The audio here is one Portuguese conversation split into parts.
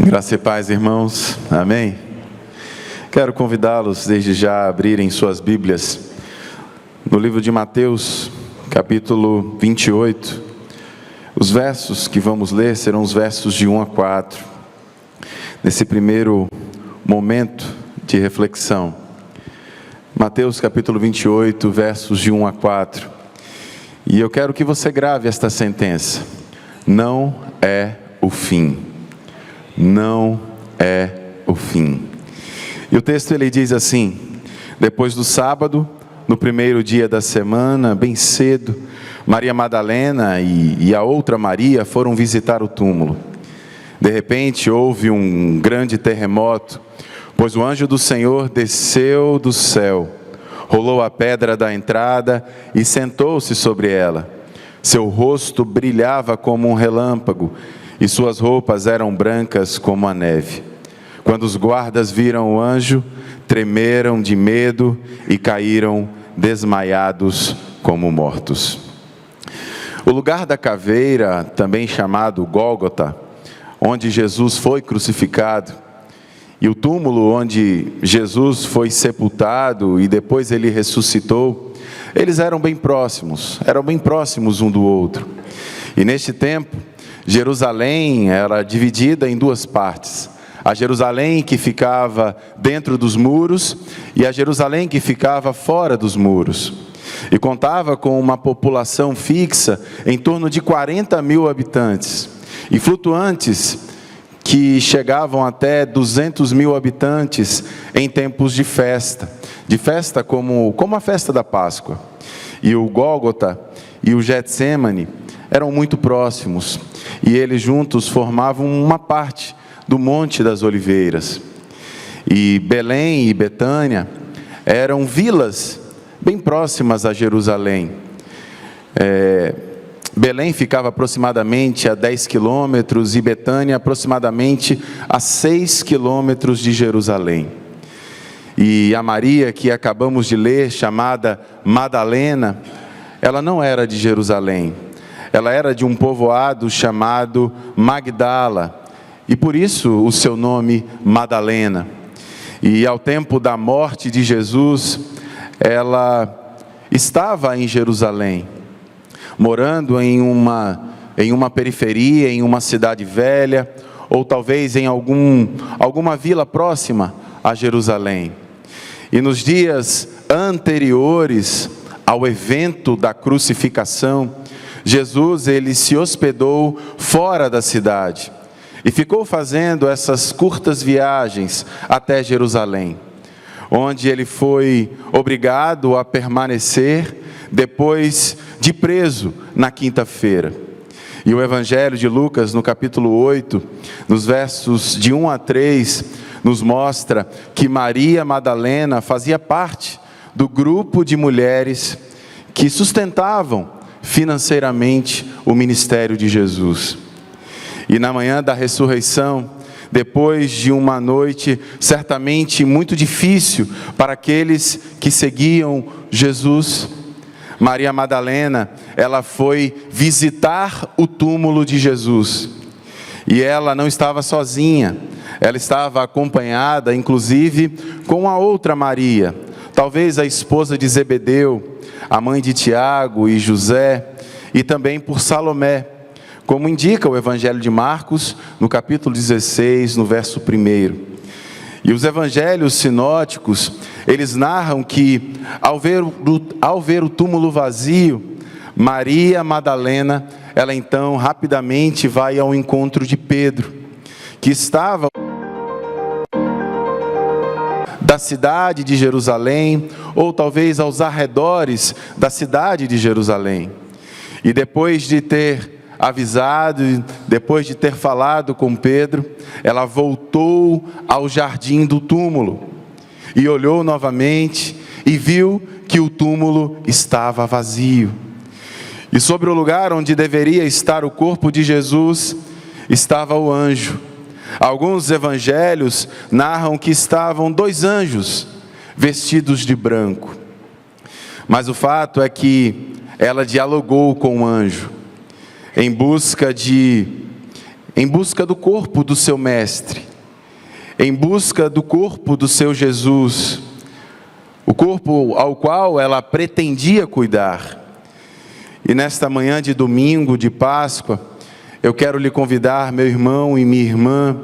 Graça e paz, irmãos. Amém? Quero convidá-los desde já a abrirem suas Bíblias no livro de Mateus, capítulo 28. Os versos que vamos ler serão os versos de 1 a 4. Nesse primeiro momento de reflexão. Mateus, capítulo 28, versos de 1 a 4. E eu quero que você grave esta sentença. Não é o fim. Não é o fim. E o texto ele diz assim: depois do sábado, no primeiro dia da semana, bem cedo, Maria Madalena e a outra Maria foram visitar o túmulo. De repente houve um grande terremoto, pois o anjo do Senhor desceu do céu, rolou a pedra da entrada e sentou-se sobre ela. Seu rosto brilhava como um relâmpago, e suas roupas eram brancas como a neve. Quando os guardas viram o anjo, tremeram de medo e caíram desmaiados como mortos. O lugar da caveira, também chamado Gólgota, onde Jesus foi crucificado, e o túmulo onde Jesus foi sepultado e depois ele ressuscitou, eles eram bem próximos um do outro. E neste tempo, Jerusalém era dividida em duas partes. A Jerusalém que ficava dentro dos muros e a Jerusalém que ficava fora dos muros. E contava com uma população fixa em torno de 40 mil habitantes. E flutuantes que chegavam até 200 mil habitantes em tempos de festa como a festa da Páscoa. E o Gólgota e o Getsêmani eram muito próximos, e eles juntos formavam uma parte do Monte das Oliveiras. E Belém e Betânia eram vilas bem próximas a Jerusalém. Belém ficava aproximadamente a 10 quilômetros e Betânia aproximadamente a 6 quilômetros de Jerusalém. E a Maria, que acabamos de ler, chamada Madalena, ela não era de Jerusalém. Ela era de um povoado chamado Magdala, e por isso o seu nome Madalena. E ao tempo da morte de Jesus, ela estava em Jerusalém, morando em uma periferia, em uma cidade velha, ou talvez em alguma vila próxima a Jerusalém. E nos dias anteriores ao evento da crucificação, Jesus ele se hospedou fora da cidade e ficou fazendo essas curtas viagens até Jerusalém, onde ele foi obrigado a permanecer depois de preso na quinta-feira. E o Evangelho de Lucas, no capítulo 8, nos versos de 1 a 3, nos mostra que Maria Madalena fazia parte do grupo de mulheres que sustentavam financeiramente o ministério de Jesus. E na manhã da ressurreição, depois de uma noite certamente muito difícil para aqueles que seguiam Jesus, Maria Madalena, ela foi visitar o túmulo de Jesus. E ela não estava sozinha, ela estava acompanhada, inclusive, com a outra Maria, talvez a esposa de Zebedeu, a mãe de Tiago e José, e também por Salomé, como indica o Evangelho de Marcos, no capítulo 16, no verso 1. E os evangelhos sinóticos, eles narram que, ao ver o túmulo vazio, Maria Madalena, ela então rapidamente vai ao encontro de Pedro, que estava da cidade de Jerusalém, ou talvez aos arredores da cidade de Jerusalém. E depois de ter avisado, depois de ter falado com Pedro, ela voltou ao jardim do túmulo, e olhou novamente, e viu que o túmulo estava vazio. E sobre o lugar onde deveria estar o corpo de Jesus, estava o anjo. Alguns evangelhos narram que estavam 2 anjos vestidos de branco. Mas o fato é que ela dialogou com o anjo, em busca de em busca do corpo do seu Mestre, em busca do corpo do seu Jesus, o corpo ao qual ela pretendia cuidar. E nesta manhã de domingo de Páscoa, eu quero lhe convidar, meu irmão e minha irmã,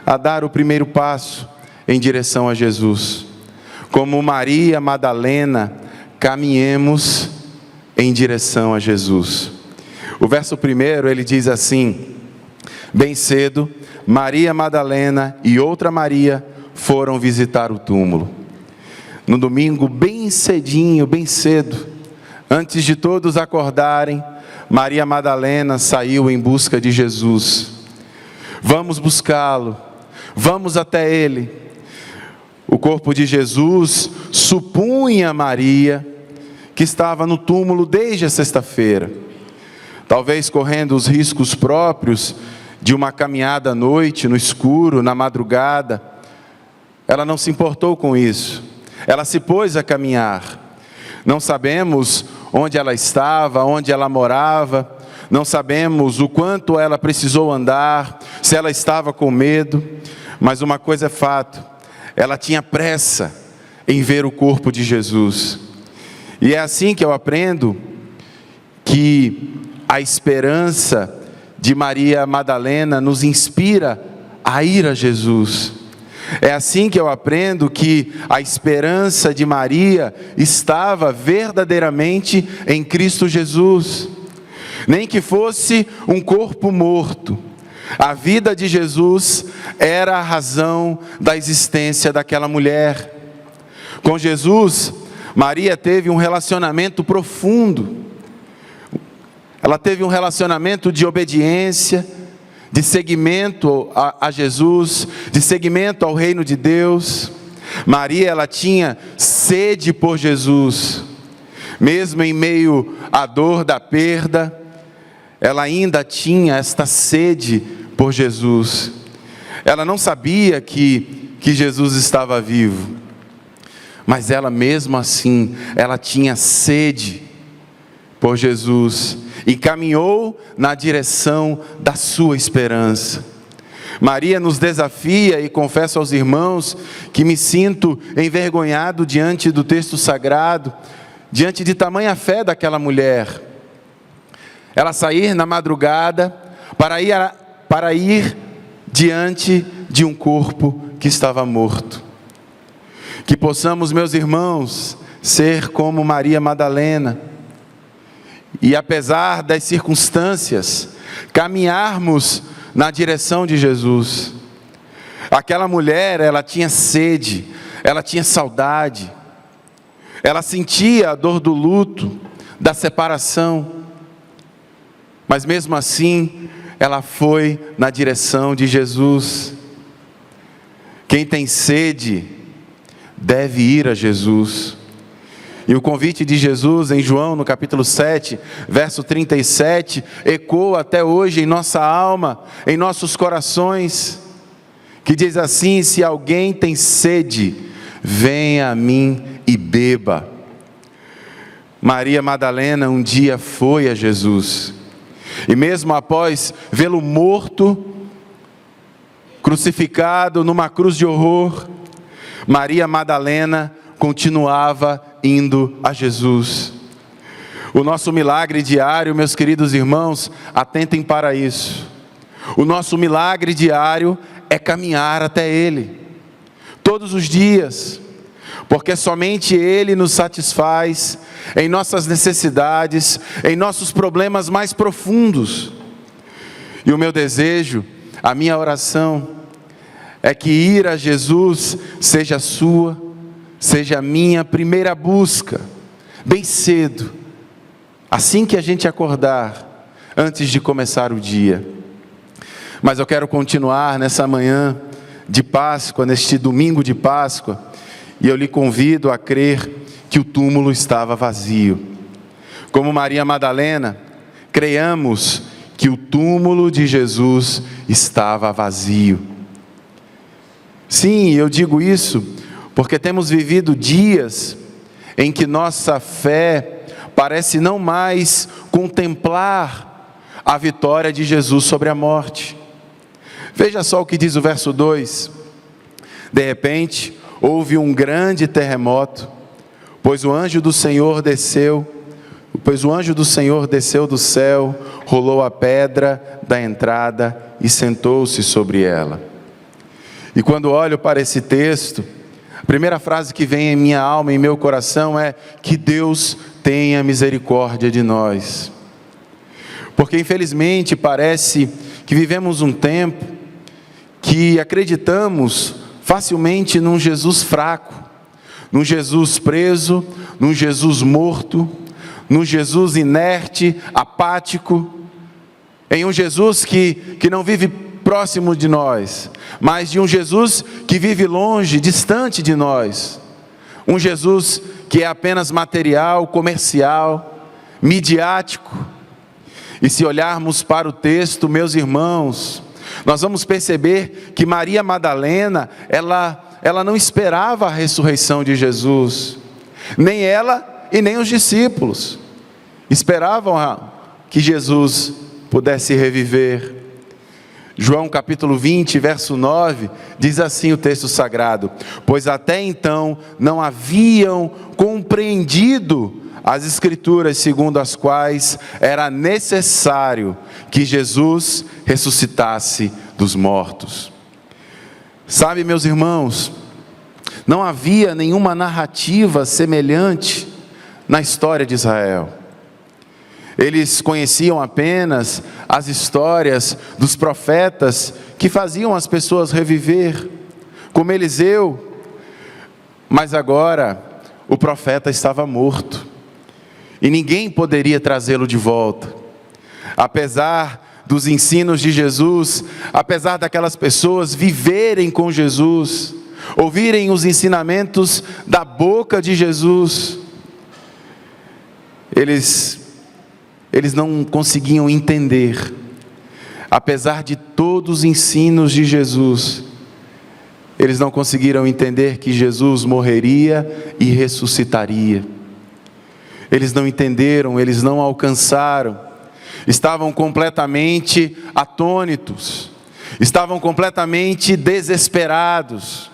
a dar o primeiro passo em direção a Jesus. Como Maria Madalena, caminhemos em direção a Jesus. O verso primeiro, ele diz assim: bem cedo, Maria Madalena e outra Maria foram visitar o túmulo. No domingo, bem cedinho, bem cedo, antes de todos acordarem, Maria Madalena saiu em busca de Jesus. Vamos buscá-lo, vamos até ele. O corpo de Jesus supunha Maria, que estava no túmulo desde a sexta-feira, talvez correndo os riscos próprios de uma caminhada à noite, no escuro, na madrugada. Ela não se importou com isso, ela se pôs a caminhar. Não sabemos onde ela estava, onde ela morava, não sabemos o quanto ela precisou andar, se ela estava com medo, mas uma coisa é fato: ela tinha pressa em ver o corpo de Jesus. E é assim que eu aprendo que a esperança de Maria Madalena nos inspira a ir a Jesus. É assim que eu aprendo que a esperança de Maria estava verdadeiramente em Cristo Jesus. Nem que fosse um corpo morto, a vida de Jesus era a razão da existência daquela mulher. Com Jesus, Maria teve um relacionamento profundo. Ela teve um relacionamento de obediência, de seguimento a Jesus, de seguimento ao reino de Deus. Maria, ela tinha sede por Jesus, mesmo em meio à dor da perda, ela ainda tinha esta sede por Jesus. Ela não sabia que Jesus estava vivo, mas ela mesmo assim, ela tinha sede por Jesus e caminhou na direção da sua esperança. Maria nos desafia, e confesso aos irmãos que me sinto envergonhado diante do texto sagrado, diante de tamanha fé daquela mulher. Ela sair na madrugada para ir diante de um corpo que estava morto. Que possamos, meus irmãos, ser como Maria Madalena, e apesar das circunstâncias, caminharmos na direção de Jesus. Aquela mulher, ela tinha sede, ela tinha saudade, ela sentia a dor do luto, da separação, mas mesmo assim, ela foi na direção de Jesus. Quem tem sede, deve ir a Jesus. E o convite de Jesus em João, no capítulo 7, verso 37, ecoa até hoje em nossa alma, em nossos corações, que diz assim: se alguém tem sede, venha a mim e beba. Maria Madalena um dia foi a Jesus, e mesmo após vê-lo morto, crucificado numa cruz de horror, Maria Madalena continuava indo a Jesus. O nosso milagre diário, meus queridos irmãos, atentem para isso. O nosso milagre diário é caminhar até Ele, todos os dias, porque somente Ele nos satisfaz em nossas necessidades, em nossos problemas mais profundos. E o meu desejo, a minha oração, é que ir a Jesus seja a sua, seja a minha primeira busca, bem cedo, assim que a gente acordar, antes de começar o dia. Mas eu quero continuar nessa manhã de Páscoa, neste domingo de Páscoa, e eu lhe convido a crer que o túmulo estava vazio. Como Maria Madalena, creiamos que o túmulo de Jesus estava vazio. Sim, eu digo isso porque temos vivido dias em que nossa fé parece não mais contemplar a vitória de Jesus sobre a morte. Veja só o que diz o verso 2: de repente, houve um grande terremoto, pois o anjo do Senhor desceu do céu, rolou a pedra da entrada e sentou-se sobre ela. E quando olho para esse texto, a primeira frase que vem em minha alma, em meu coração é: que Deus tenha misericórdia de nós. Porque infelizmente parece que vivemos um tempo que acreditamos facilmente num Jesus fraco, num Jesus preso, num Jesus morto, num Jesus inerte, apático, em um Jesus que não vive próximo de nós, mas de um Jesus que vive longe, distante de nós. Um Jesus que é apenas material, comercial, midiático. E se olharmos para o texto, meus irmãos, nós vamos perceber que Maria Madalena, ela não esperava a ressurreição de Jesus. Nem ela e nem os discípulos esperavam que Jesus pudesse reviver. João capítulo 20, verso 9, diz assim o texto sagrado: pois até então não haviam compreendido as Escrituras, segundo as quais era necessário que Jesus ressuscitasse dos mortos. Sabe, meus irmãos, não havia nenhuma narrativa semelhante na história de Israel. Eles conheciam apenas as histórias dos profetas que faziam as pessoas reviver, como Eliseu, mas agora o profeta estava morto. E ninguém poderia trazê-lo de volta. Apesar dos ensinos de Jesus, apesar daquelas pessoas viverem com Jesus, ouvirem os ensinamentos da boca de Jesus, eles não conseguiam entender. Apesar de todos os ensinos de Jesus, eles não conseguiram entender que Jesus morreria e ressuscitaria. Eles não entenderam, eles não alcançaram, estavam completamente atônitos, estavam completamente desesperados.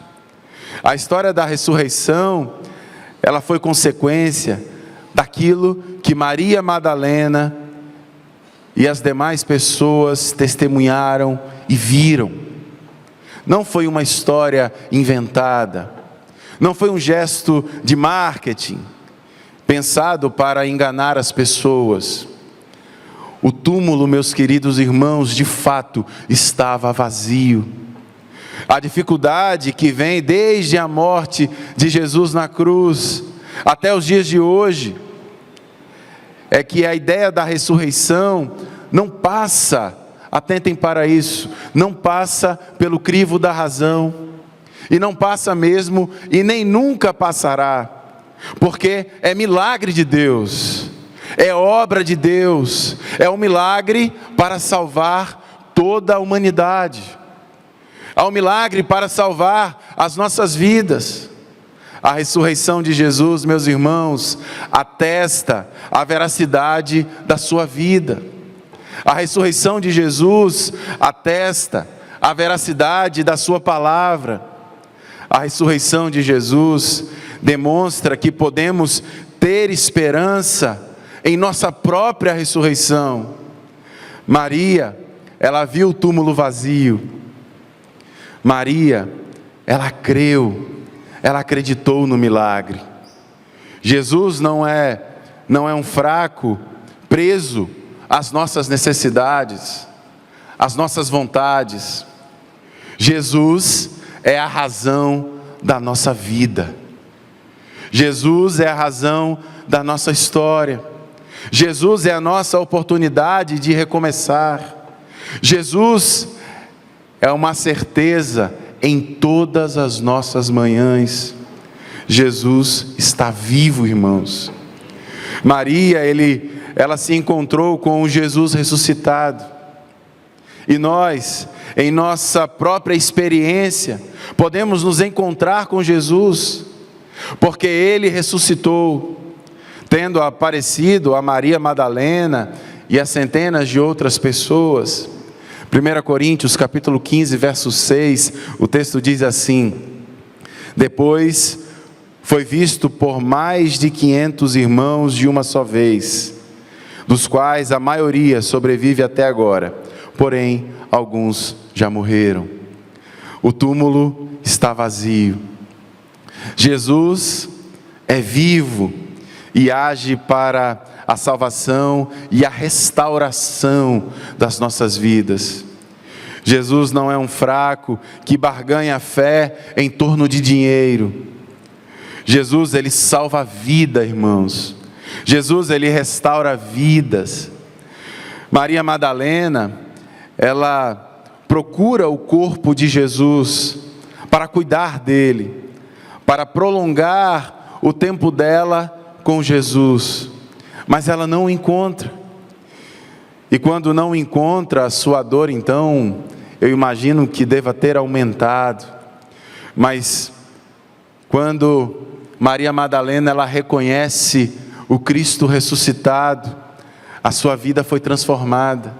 A história da ressurreição, ela foi consequência daquilo que Maria Madalena e as demais pessoas testemunharam e viram. Não foi uma história inventada, não foi um gesto de marketing, pensado para enganar as pessoas. O túmulo, meus queridos irmãos, de fato estava vazio. A dificuldade que vem desde a morte de Jesus na cruz até os dias de hoje é que a ideia da ressurreição não passa, atentem para isso, não passa pelo crivo da razão, e não passa mesmo e nem nunca passará, porque é milagre de Deus, é obra de Deus, é um milagre para salvar toda a humanidade, é um milagre para salvar as nossas vidas. A ressurreição de Jesus, meus irmãos, atesta a veracidade da sua vida. A ressurreição de Jesus atesta a veracidade da sua palavra. A ressurreição de Jesus demonstra que podemos ter esperança em nossa própria ressurreição. Maria, ela viu o túmulo vazio. Maria, ela creu, ela acreditou no milagre. Jesus não é um fraco preso às nossas necessidades, às nossas vontades. Jesus é a razão da nossa vida. Jesus é a razão da nossa história. Jesus é a nossa oportunidade de recomeçar. Jesus é uma certeza em todas as nossas manhãs. Jesus está vivo, irmãos. Maria, ela se encontrou com o Jesus ressuscitado. E nós, em nossa própria experiência, podemos nos encontrar com Jesus, porque Ele ressuscitou, tendo aparecido a Maria Madalena e a centenas de outras pessoas. 1 Coríntios capítulo 15, verso 6, o texto diz assim: depois foi visto por mais de 500 irmãos de uma só vez, dos quais a maioria sobrevive até agora, porém alguns já morreram. O túmulo está vazio. Jesus é vivo e age para a salvação e a restauração das nossas vidas. Jesus não é um fraco que barganha a fé em torno de dinheiro. Jesus, ele salva a vida, irmãos. Jesus, ele restaura vidas. Maria Madalena, ela procura o corpo de Jesus para cuidar dele, para prolongar o tempo dela com Jesus, mas ela não o encontra. E quando não encontra, a sua dor, então, eu imagino que deva ter aumentado. Mas quando Maria Madalena, ela reconhece o Cristo ressuscitado, a sua vida foi transformada,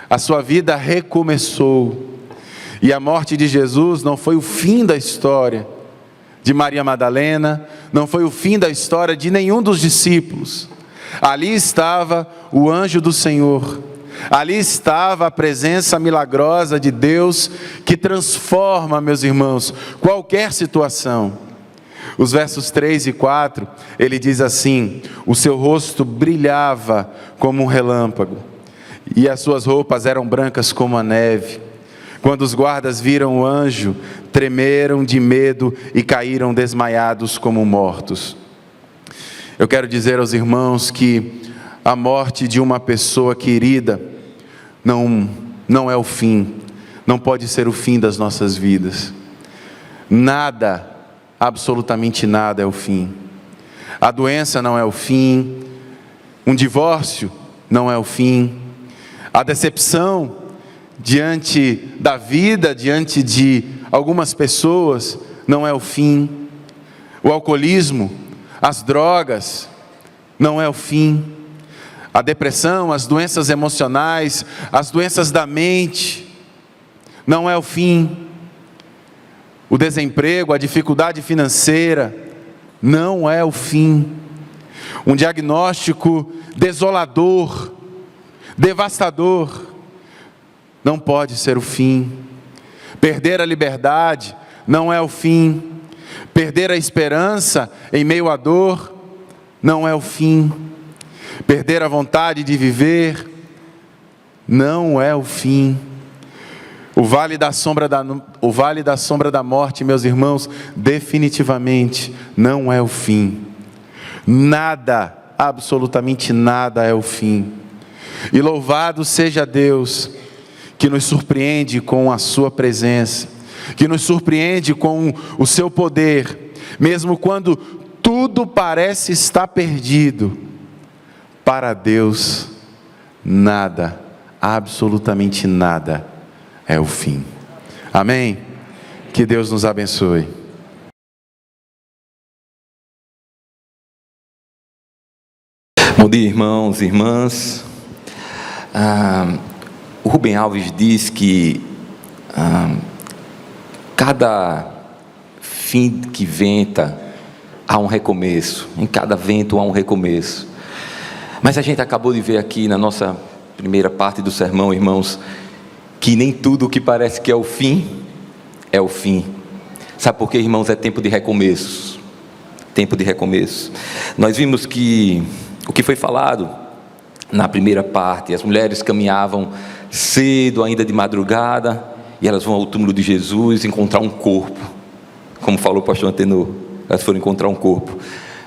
a sua vida recomeçou. E a morte de Jesus não foi o fim da história de Maria Madalena, não foi o fim da história de nenhum dos discípulos. Ali estava o anjo do Senhor, ali estava a presença milagrosa de Deus, que transforma, meus irmãos, qualquer situação. Os versos 3 e 4, ele diz assim: o seu rosto brilhava como um relâmpago, e as suas roupas eram brancas como a neve. Quando os guardas viram o anjo, tremeram de medo e caíram desmaiados como mortos. Eu quero dizer aos irmãos que a morte de uma pessoa querida não é o fim, não pode ser o fim das nossas vidas. Nada, absolutamente nada é o fim. A doença não é o fim, um divórcio não é o fim, a decepção diante da vida, diante de algumas pessoas, não é o fim. O alcoolismo, as drogas, não é o fim. A depressão, as doenças emocionais, as doenças da mente, não é o fim. O desemprego, a dificuldade financeira, não é o fim. Um diagnóstico desolador, devastador, não pode ser o fim. Perder a liberdade não é o fim. Perder a esperança em meio à dor não é o fim. Perder a vontade de viver não é o fim. O vale da sombra da morte, meus irmãos, definitivamente não é o fim. Nada, absolutamente nada é o fim. E louvado seja Deus, que nos surpreende com a sua presença, que nos surpreende com o seu poder, mesmo quando tudo parece estar perdido. Para Deus, nada, absolutamente nada é o fim. Amém? Que Deus nos abençoe. Bom dia, irmãos e irmãs. O Rubem Alves diz que cada fim que venta há um recomeço, em cada vento há um recomeço. Mas a gente acabou de ver aqui na nossa primeira parte do sermão, irmãos, que nem tudo o que parece que é o fim, é o fim. Sabe por quê, irmãos? É tempo de recomeços. Tempo de recomeço. Nós vimos que o que foi falado na primeira parte, as mulheres caminhavam cedo, ainda de madrugada, e elas vão ao túmulo de Jesus encontrar um corpo. Como falou o pastor Antenor, elas foram encontrar um corpo.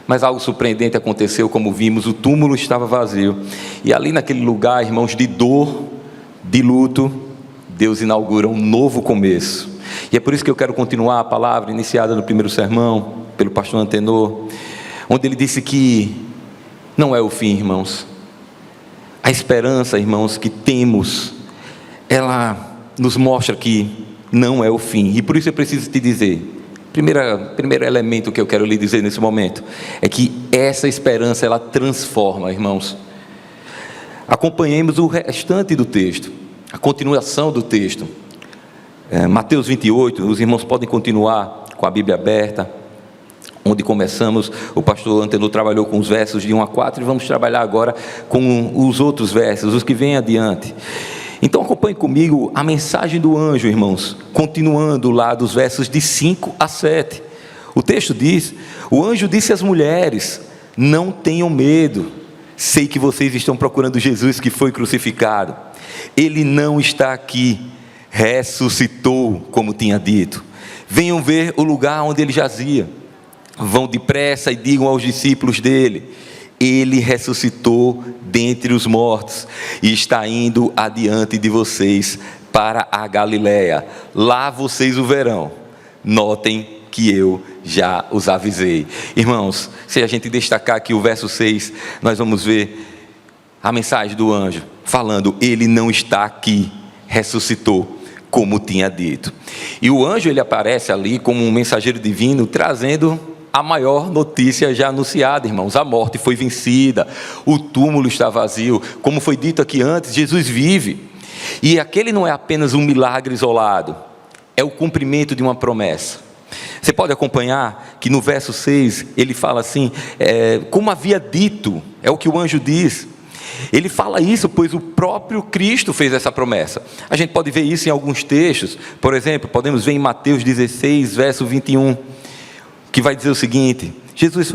Mas algo surpreendente aconteceu, como vimos, o túmulo estava vazio. E ali naquele lugar, irmãos, de dor, de luto, Deus inaugura um novo começo. E é por isso que eu quero continuar a palavra iniciada no primeiro sermão, pelo pastor Antenor, onde ele disse que não é o fim, irmãos. A esperança, irmãos, que temos, ela nos mostra que não é o fim. E por isso eu preciso te dizer, primeiro elemento que eu quero lhe dizer nesse momento, é que essa esperança, ela transforma, irmãos. Acompanhemos o restante do texto. a continuação do texto. Mateus 28, os irmãos podem continuar com a Bíblia aberta, onde começamos. O pastor Antenor trabalhou com os versos de 1 a 4 e vamos trabalhar agora com os outros versos, os que vêm adiante. Então acompanhe comigo a mensagem do anjo, irmãos, continuando lá dos versos de 5 a 7. O texto diz: o anjo disse às mulheres: não tenham medo, sei que vocês estão procurando Jesus que foi crucificado. Ele não está aqui, ressuscitou, como tinha dito. Venham ver o lugar onde ele jazia. Vão depressa e digam aos discípulos dele: ele ressuscitou dentre os mortos e está indo adiante de vocês para a Galiléia. Lá vocês o verão. Notem que eu já os avisei. Irmãos, se a gente destacar aqui o verso 6, nós vamos ver a mensagem do anjo falando: ele não está aqui, ressuscitou, como tinha dito. E o anjo, ele aparece ali como um mensageiro divino, trazendo a maior notícia já anunciada, irmãos: a morte foi vencida, o túmulo está vazio. Como foi dito aqui antes, Jesus vive. E aquele não é apenas um milagre isolado, é o cumprimento de uma promessa. Você pode acompanhar que no verso 6, ele fala assim, como havia dito, é o que o anjo diz. Ele fala isso, pois o próprio Cristo fez essa promessa. A gente pode ver isso em alguns textos. Por exemplo, podemos ver em Mateus 16, verso 21, que vai dizer o seguinte: Jesus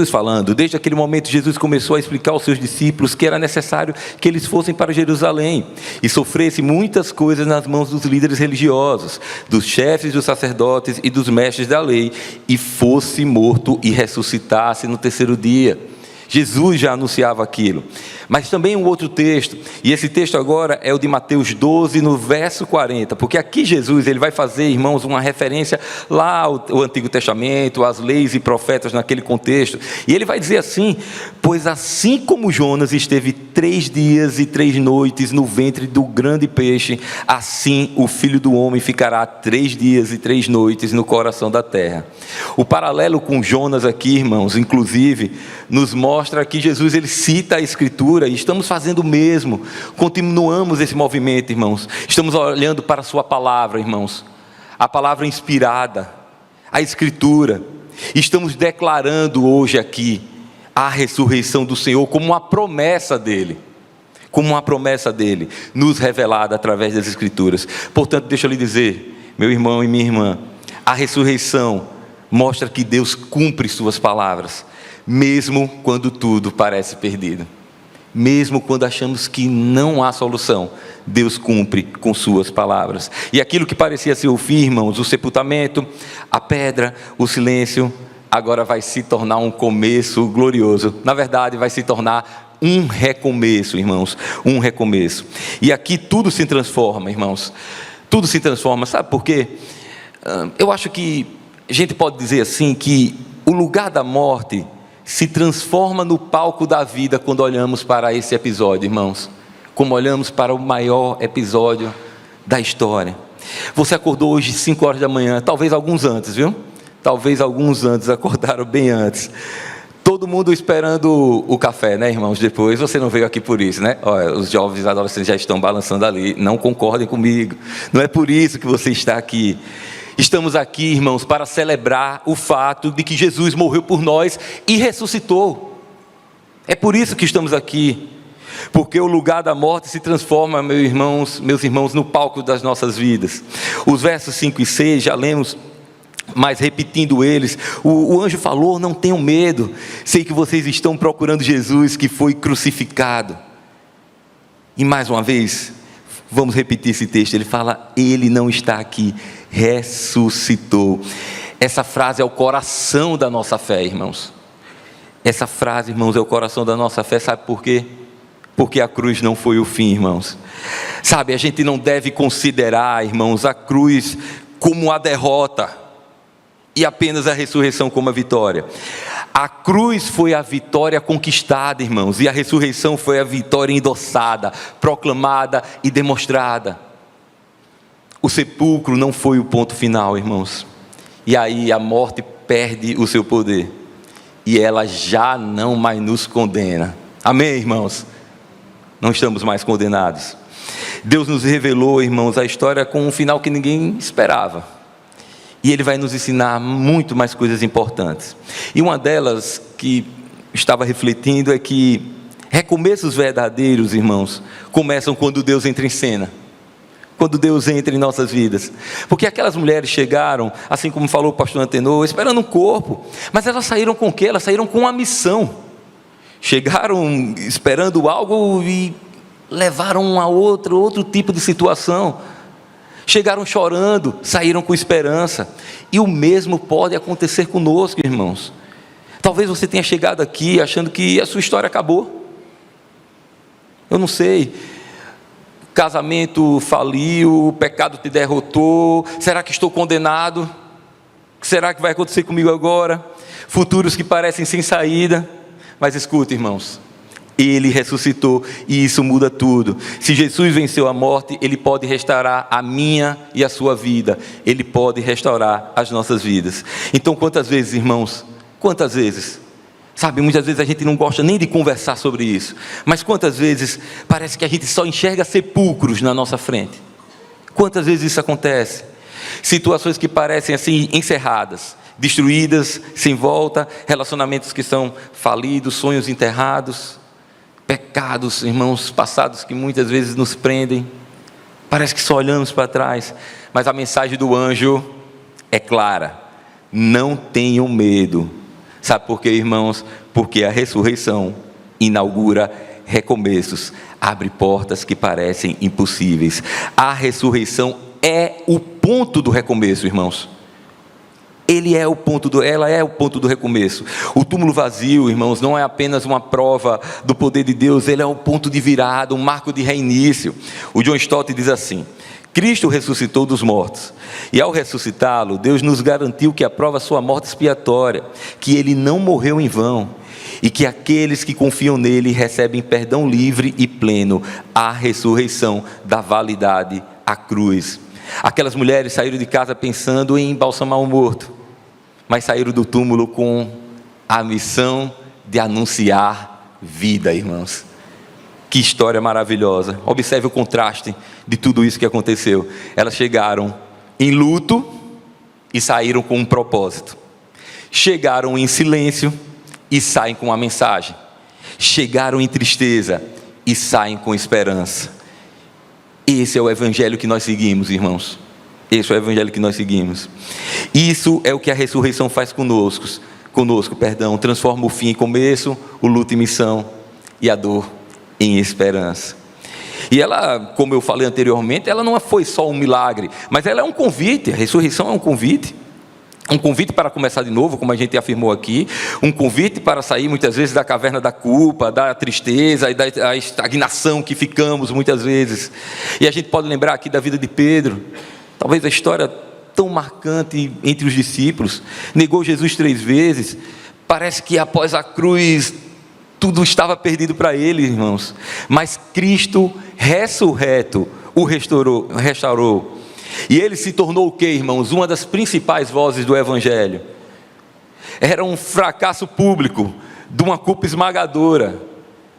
falando, desde aquele momento Jesus começou a explicar aos seus discípulos que era necessário que eles fossem para Jerusalém e sofressem muitas coisas nas mãos dos líderes religiosos, dos chefes dos sacerdotes e dos mestres da lei, e fosse morto e ressuscitasse no terceiro dia. Jesus já anunciava aquilo. Mas também um outro texto, e esse texto agora é o de Mateus 12, no verso 40, porque aqui Jesus, ele vai fazer, irmãos, uma referência lá ao Antigo Testamento, às leis e profetas naquele contexto, e ele vai dizer assim: pois assim como Jonas esteve 3 dias e 3 noites no ventre do grande peixe, assim o Filho do Homem ficará 3 dias e 3 noites no coração da terra. O paralelo com Jonas aqui, irmãos, inclusive, nos mostra que Jesus, ele cita a Escritura, e estamos fazendo o mesmo, continuamos esse movimento, irmãos. Estamos olhando para a sua palavra, irmãos, a palavra inspirada, a Escritura. Estamos declarando hoje aqui a ressurreição do Senhor como uma promessa dele, nos revelada através das Escrituras. Portanto, deixa eu lhe dizer, meu irmão e minha irmã, a ressurreição mostra que Deus cumpre suas palavras, mesmo quando tudo parece perdido. Mesmo quando achamos que não há solução, Deus cumpre com suas palavras. E aquilo que parecia ser o fim, irmãos, o sepultamento, a pedra, o silêncio, agora vai se tornar um começo glorioso. Na verdade, vai se tornar um recomeço, irmãos, um recomeço. E aqui tudo se transforma, irmãos. Tudo se transforma, sabe por quê? Eu acho que a gente pode dizer assim, que o lugar da morte se transforma no palco da vida quando olhamos para esse episódio, irmãos, como olhamos para o maior episódio da história. Você acordou hoje 5 horas da manhã, talvez alguns antes, viu? Talvez alguns antes, acordaram bem antes. Todo mundo esperando o café, né, irmãos? Depois você não veio aqui por isso, né? Olha, os jovens adolescentes já estão balançando ali, não concordem comigo. Não é por isso que você está aqui. Estamos aqui, irmãos, para celebrar o fato de que Jesus morreu por nós e ressuscitou. É por isso que estamos aqui, porque o lugar da morte se transforma, meus irmãos, no palco das nossas vidas. Os versos 5 e 6, já lemos, mas repetindo eles, o anjo falou: não tenham medo, sei que vocês estão procurando Jesus que foi crucificado. E mais uma vez, vamos repetir esse texto, ele fala: ele não está aqui, ressuscitou. Essa frase é o coração da nossa fé, irmãos. Essa frase, irmãos, é o coração da nossa fé, sabe por quê? Porque a cruz não foi o fim, irmãos. Sabe, a gente não deve considerar, irmãos, a cruz como a derrota e apenas a ressurreição como a vitória. A cruz foi a vitória conquistada, irmãos, e a ressurreição foi a vitória endossada, proclamada e demonstrada. O sepulcro não foi o ponto final, irmãos. E aí a morte perde o seu poder, e ela já não mais nos condena. Amém, irmãos? não estamos mais condenados. Deus nos revelou, irmãos, a história com um final que ninguém esperava. E Ele vai nos ensinar muito mais coisas importantes. E uma delas que estava refletindo é que recomeços verdadeiros, irmãos, começam quando Deus entra em cena. Quando Deus entra em nossas vidas. Porque aquelas mulheres chegaram, assim como falou o pastor Antenor, esperando um corpo. Mas elas saíram com o quê? Elas saíram com uma missão. Chegaram esperando algo e levaram a outro tipo de situação. Chegaram chorando, saíram com esperança. E o mesmo pode acontecer conosco, irmãos. Talvez você tenha chegado aqui achando que a sua história acabou. Eu não sei. Casamento faliu, o pecado te derrotou. Será que estou condenado? O que será que vai acontecer comigo agora? Futuros que parecem sem saída. Mas escuta, irmãos, Ele ressuscitou e isso muda tudo. Se Jesus venceu a morte, Ele pode restaurar a minha e a sua vida. Ele pode restaurar as nossas vidas. Então, quantas vezes, irmãos, quantas vezes? Sabe, muitas vezes a gente não gosta nem de conversar sobre isso. Mas quantas vezes parece que a gente só enxerga sepulcros na nossa frente? Quantas vezes isso acontece? Situações que parecem assim encerradas, destruídas, sem volta, relacionamentos que são falidos, sonhos enterrados, pecados, irmãos, passados que muitas vezes nos prendem. Parece que só olhamos para trás. Mas a mensagem do anjo é clara: não tenham medo. Sabe por quê, irmãos? Porque a ressurreição inaugura recomeços, abre portas que parecem impossíveis. A ressurreição é o ponto do recomeço, irmãos. Ela é o ponto do recomeço. O túmulo vazio, irmãos, não é apenas uma prova do poder de Deus, ele é o ponto de virada, um marco de reinício. O John Stott diz assim: Cristo ressuscitou dos mortos, e ao ressuscitá-lo, Deus nos garantiu que aprova sua morte expiatória, que ele não morreu em vão, e que aqueles que confiam nele recebem perdão livre e pleno. A ressurreição dá validade à cruz. Aquelas mulheres saíram de casa pensando em embalsamar o morto, mas saíram do túmulo com a missão de anunciar vida, irmãos. Que história maravilhosa. Observe o contraste de tudo isso que aconteceu. Elas chegaram em luto e saíram com um propósito. Chegaram em silêncio e saem com uma mensagem. Chegaram em tristeza e saem com esperança. Esse é o evangelho que nós seguimos, irmãos. Esse é o evangelho que nós seguimos. Isso é o que a ressurreição faz conosco, transforma o fim em começo, o luto em missão e a dor em esperança. E ela, como eu falei anteriormente, ela não foi só um milagre, mas ela é um convite. A ressurreição é um convite para começar de novo, como a gente afirmou aqui, um convite para sair muitas vezes da caverna da culpa, da tristeza e da estagnação que ficamos muitas vezes. E a gente pode lembrar aqui da vida de Pedro, talvez a história tão marcante entre os discípulos. Negou Jesus 3 vezes, parece que após a cruz tudo estava perdido para ele, irmãos, mas Cristo ressurreto o restaurou. E ele se tornou o que, irmãos? Uma das principais vozes do evangelho. Era um fracasso público, de uma culpa esmagadora,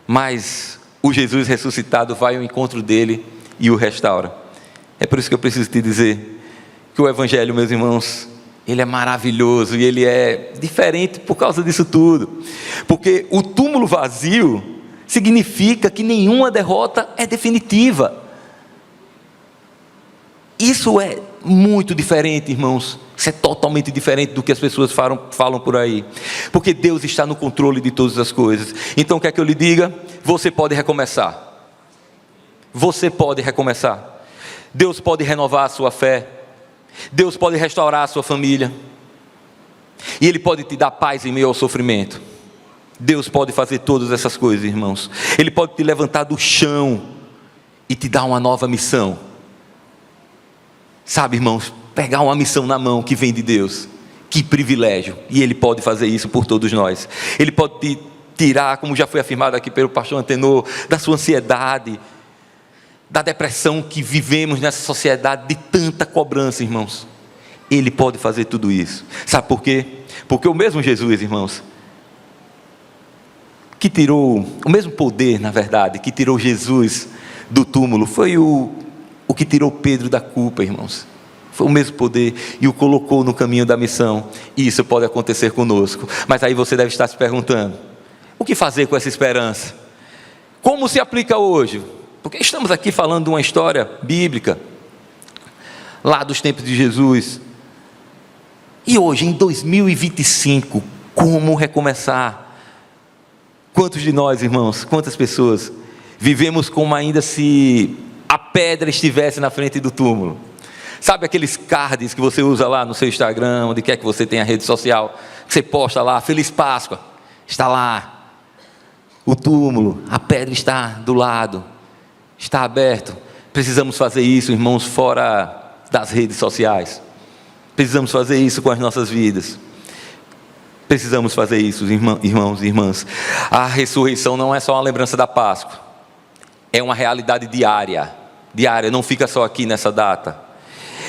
mas o Jesus ressuscitado vai ao encontro dele e o restaura. É por isso que eu preciso te dizer que o evangelho, meus irmãos, ele é maravilhoso e ele é diferente por causa disso tudo. Porque o túmulo vazio significa que nenhuma derrota é definitiva. Isso é muito diferente, irmãos. Isso é totalmente diferente do que as pessoas falam por aí. Porque Deus está no controle de todas as coisas. Então, quer que eu lhe diga? Você pode recomeçar. Você pode recomeçar. Deus pode renovar a sua fé. Deus pode restaurar a sua família. E Ele pode te dar paz em meio ao sofrimento. Deus pode fazer todas essas coisas, irmãos. Ele pode te levantar do chão e te dar uma nova missão. Sabe, irmãos, pegar uma missão na mão que vem de Deus. Que privilégio. E Ele pode fazer isso por todos nós. Ele pode te tirar, como já foi afirmado aqui pelo pastor Antenor, da sua ansiedade, da depressão que vivemos nessa sociedade de tanta cobrança, irmãos. Ele pode fazer tudo isso. Sabe por quê? Porque o mesmo Jesus, irmãos, que tirou, o mesmo poder, na verdade, que tirou Jesus do túmulo, foi o que tirou Pedro da culpa, irmãos. Foi o mesmo poder e o colocou no caminho da missão. E isso pode acontecer conosco. Mas aí você deve estar se perguntando: o que fazer com essa esperança? Como se aplica hoje? Porque estamos aqui falando de uma história bíblica, lá dos tempos de Jesus. E hoje, em 2025, como recomeçar? Quantos de nós, irmãos, quantas pessoas vivemos como ainda se a pedra estivesse na frente do túmulo? Sabe aqueles cards que você usa lá no seu Instagram, onde quer que você tenha rede social, que você posta lá, Feliz Páscoa, está lá, o túmulo, a pedra está do lado, está aberto. Precisamos fazer isso, irmãos, fora das redes sociais. Precisamos fazer isso com as nossas vidas. Precisamos fazer isso, irmãos e irmãs. A ressurreição não é só uma lembrança da Páscoa, é uma realidade diária, não fica só aqui nessa data.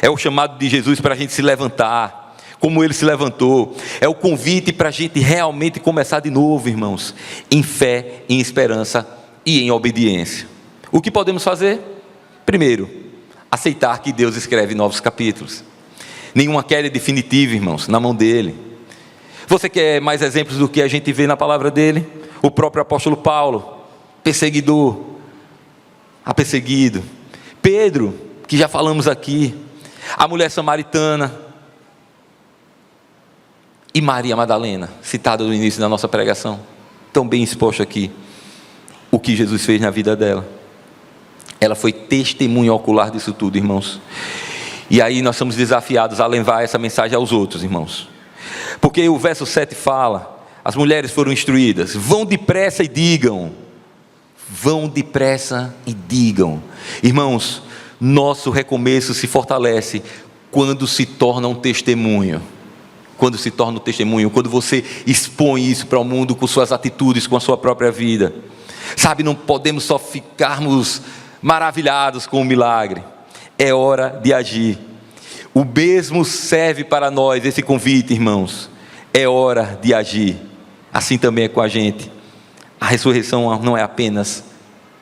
É o chamado de Jesus para a gente se levantar, como Ele se levantou. É o convite para a gente realmente começar de novo, irmãos, em fé, em esperança e em obediência. O que podemos fazer? Primeiro, aceitar que Deus escreve novos capítulos. Nenhuma queda é definitiva, irmãos, na mão dEle. Você quer mais exemplos do que a gente vê na palavra dEle? O próprio apóstolo Paulo, perseguido. Pedro, que já falamos aqui. A mulher samaritana e Maria Madalena, citada no início da nossa pregação, tão bem exposto aqui, o que Jesus fez na vida dela. Ela foi testemunha ocular disso tudo, irmãos. E aí nós somos desafiados a levar essa mensagem aos outros, irmãos, porque o verso 7 fala: as mulheres foram instruídas, vão depressa e digam. Irmãos, nosso recomeço se fortalece quando se torna um testemunho. Quando você expõe isso para o mundo com suas atitudes, com a sua própria vida. Sabe, não podemos só ficarmos maravilhados com o milagre. É hora de agir. O mesmo serve para nós, esse convite, irmãos. É hora de agir. Assim também é com a gente. A ressurreição não é apenas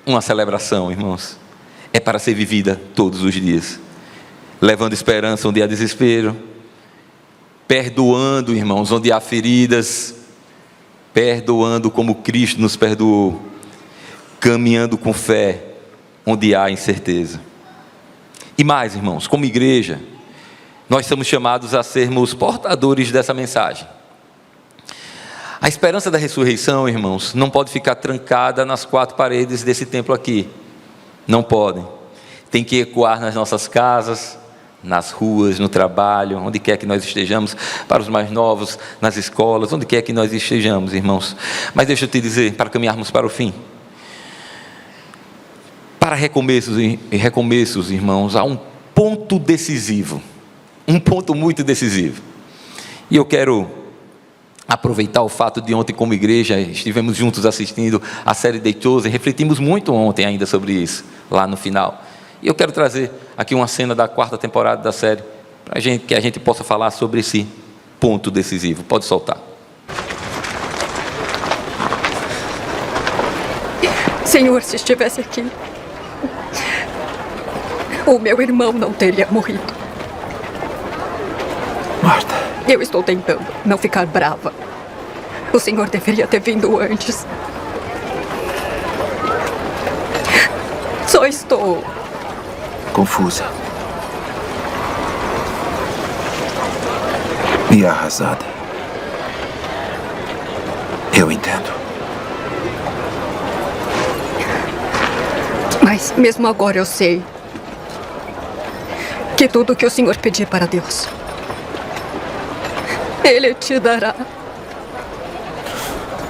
uma celebração, irmãos. É para ser vivida todos os dias, levando esperança onde há desespero, perdoando, irmãos, onde há feridas, perdoando como Cristo nos perdoou, caminhando com fé onde há incerteza. E mais, irmãos, como igreja, nós somos chamados a sermos portadores dessa mensagem. A esperança da ressurreição, irmãos, não pode ficar trancada nas quatro paredes desse templo aqui. Não podem. Tem que ecoar nas nossas casas, nas ruas, no trabalho, onde quer que nós estejamos, para os mais novos, nas escolas, onde quer que nós estejamos, irmãos. Mas deixa eu te dizer, para caminharmos para o fim, para recomeços, irmãos, há um ponto decisivo, um ponto muito decisivo. E eu quero aproveitar o fato de ontem, como igreja, estivemos juntos assistindo a série The Chosen, refletimos muito ontem ainda sobre isso, lá no final. E eu quero trazer aqui uma cena da 4ª temporada da série, para que a gente possa falar sobre esse ponto decisivo. Pode soltar. Senhor, se estivesse aqui, o meu irmão não teria morrido. Marta. Eu estou tentando não ficar brava. O Senhor deveria ter vindo antes. Só estou confusa e arrasada. Eu entendo. Mas mesmo agora eu sei que tudo que o Senhor pedir para Deus, Ele te dará.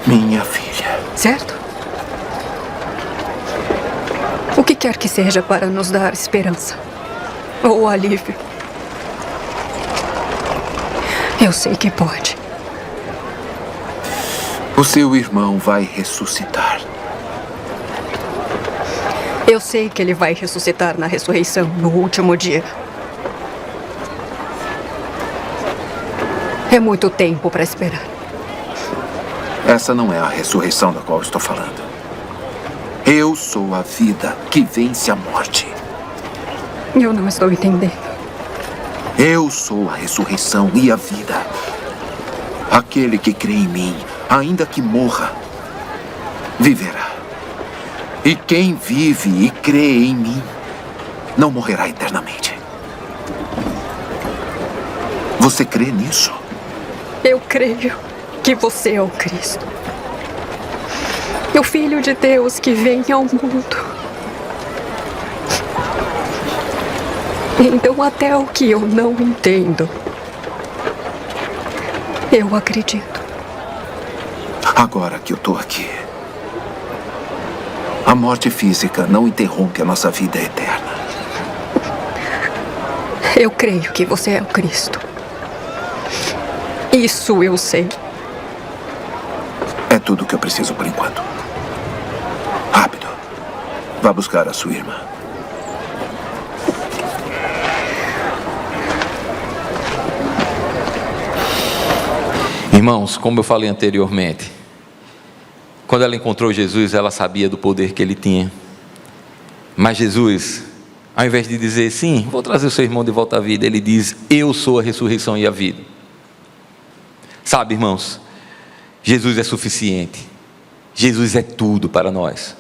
Minha filha. Certo? O que quer que seja para nos dar esperança ou alívio, eu sei que pode. O seu irmão vai ressuscitar. Eu sei que ele vai ressuscitar na ressurreição, no último dia. É muito tempo para esperar. Essa não é a ressurreição da qual estou falando. Eu sou a vida que vence a morte. Eu não estou entendendo. Eu sou a ressurreição e a vida. Aquele que crê em mim, ainda que morra, viverá. E quem vive e crê em mim, não morrerá eternamente. Você crê nisso? Eu creio que você é o Cristo, o Filho de Deus que vem ao mundo. Então, até o que eu não entendo, eu acredito. Agora que eu estou aqui, a morte física não interrompe a nossa vida eterna. Eu creio que você é o Cristo. Isso eu sei. É tudo o que eu preciso por enquanto. Rápido. Vá buscar a sua irmã. Irmãos, como eu falei anteriormente, quando ela encontrou Jesus, ela sabia do poder que ele tinha. Mas Jesus, ao invés de dizer, sim, vou trazer o seu irmão de volta à vida, ele diz, eu sou a ressurreição e a vida. Sabe, irmãos, Jesus é suficiente. Jesus é tudo para nós.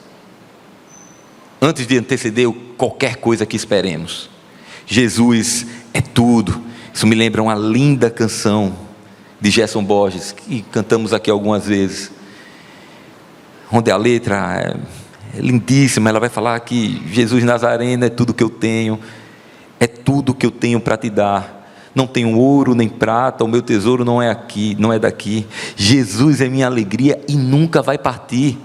Antes de anteceder qualquer coisa que esperemos, Jesus é tudo. Isso me lembra uma linda canção de Gerson Borges, que cantamos aqui algumas vezes, onde a letra é lindíssima. Ela vai falar que Jesus Nazareno é tudo que eu tenho, é tudo que eu tenho para te dar. Não tenho ouro nem prata, o meu tesouro não é aqui, não é daqui. Jesus é minha alegria e nunca vai partir.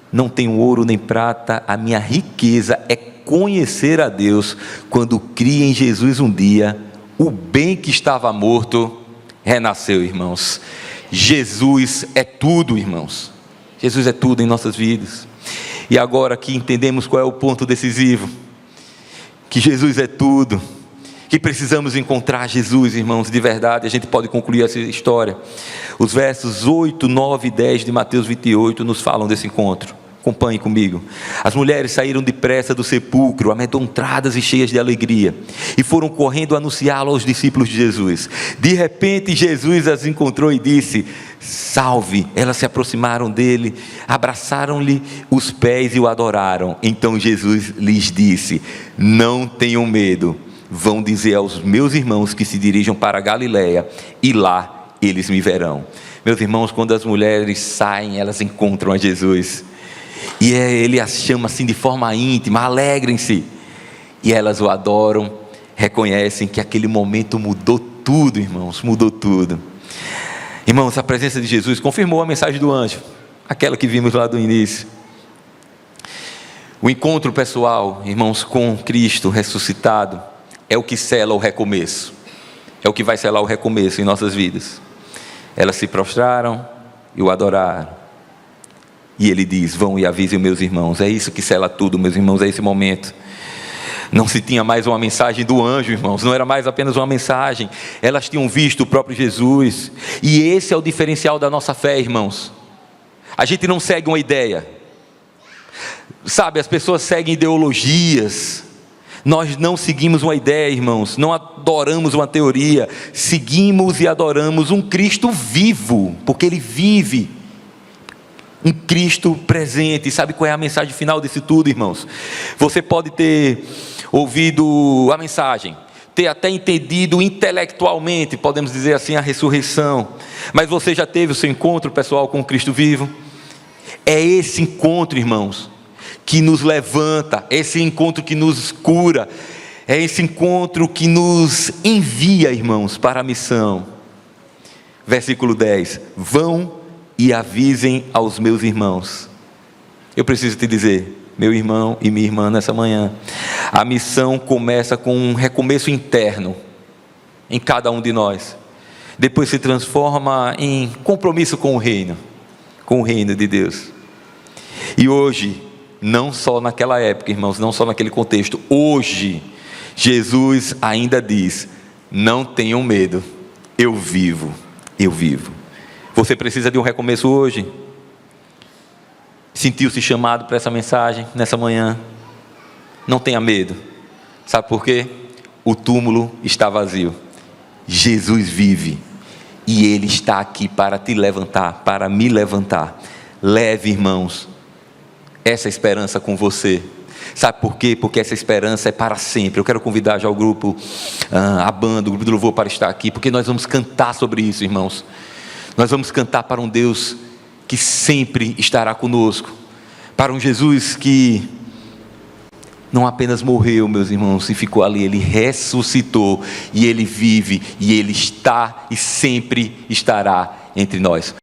Não tenho ouro nem prata, a minha riqueza é conhecer a Deus. Quando criei em Jesus um dia, o bem que estava morto renasceu, irmãos. Jesus é tudo, irmãos. Jesus é tudo em nossas vidas. E agora que entendemos qual é o ponto decisivo, que Jesus é tudo, que precisamos encontrar Jesus, irmãos, de verdade, a gente pode concluir essa história. Os versos 8, 9 e 10 de Mateus 28 nos falam desse encontro. Acompanhe comigo. As mulheres saíram depressa do sepulcro, amedrontadas e cheias de alegria, e foram correndo anunciá-lo aos discípulos de Jesus. De repente Jesus as encontrou e disse, salve. Elas se aproximaram dele, abraçaram-lhe os pés e o adoraram. Então Jesus lhes disse, não tenham medo, vão dizer aos meus irmãos que se dirijam para a Galileia, e lá eles me verão. Meus irmãos, quando as mulheres saem, elas encontram a Jesus, e ele as chama assim de forma íntima, alegrem-se, e elas o adoram, reconhecem que aquele momento mudou tudo, irmãos, mudou tudo. Irmãos, a presença de Jesus confirmou a mensagem do anjo, aquela que vimos lá do início. O encontro pessoal, irmãos, com Cristo ressuscitado, é o que sela o recomeço, é o que vai selar o recomeço em nossas vidas. Elas se prostraram e o adoraram, e ele diz, vão e avisem meus irmãos. É isso que sela tudo, meus irmãos, é esse momento. Não se tinha mais uma mensagem do anjo, irmãos, não era mais apenas uma mensagem, elas tinham visto o próprio Jesus, e esse é o diferencial da nossa fé, irmãos. A gente não segue uma ideia, sabe, as pessoas seguem ideologias, nós não seguimos uma ideia, irmãos, não adoramos uma teoria, seguimos e adoramos um Cristo vivo, porque Ele vive, um Cristo presente. Sabe qual é a mensagem final disso tudo, irmãos? Você pode ter ouvido a mensagem, ter até entendido intelectualmente, podemos dizer assim, a ressurreição, mas você já teve o seu encontro pessoal com o Cristo vivo? É esse encontro, irmãos, que nos levanta, esse encontro que nos cura, é esse encontro que nos envia, irmãos, para a missão. Versículo 10, vão e avisem aos meus irmãos. Eu preciso te dizer, meu irmão e minha irmã, nessa manhã, a missão começa com um recomeço interno em cada um de nós, depois se transforma em compromisso com o reino de Deus. E hoje, não só naquela época, irmãos, não só naquele contexto, hoje Jesus ainda diz, não tenham medo, eu vivo. Você precisa de um recomeço hoje? Sentiu-se chamado para essa mensagem nessa manhã? Não tenha medo. Sabe por quê? O túmulo está vazio. Jesus vive. E Ele está aqui para te levantar, para me levantar. Leve, irmãos, essa esperança com você. Sabe por quê? Porque essa esperança é para sempre. Eu quero convidar já o grupo, a banda, o grupo do louvor para estar aqui, porque nós vamos cantar sobre isso, irmãos. Nós vamos cantar para um Deus que sempre estará conosco, para um Jesus que não apenas morreu, meus irmãos, e ficou ali, Ele ressuscitou, e Ele vive, e Ele está e sempre estará entre nós.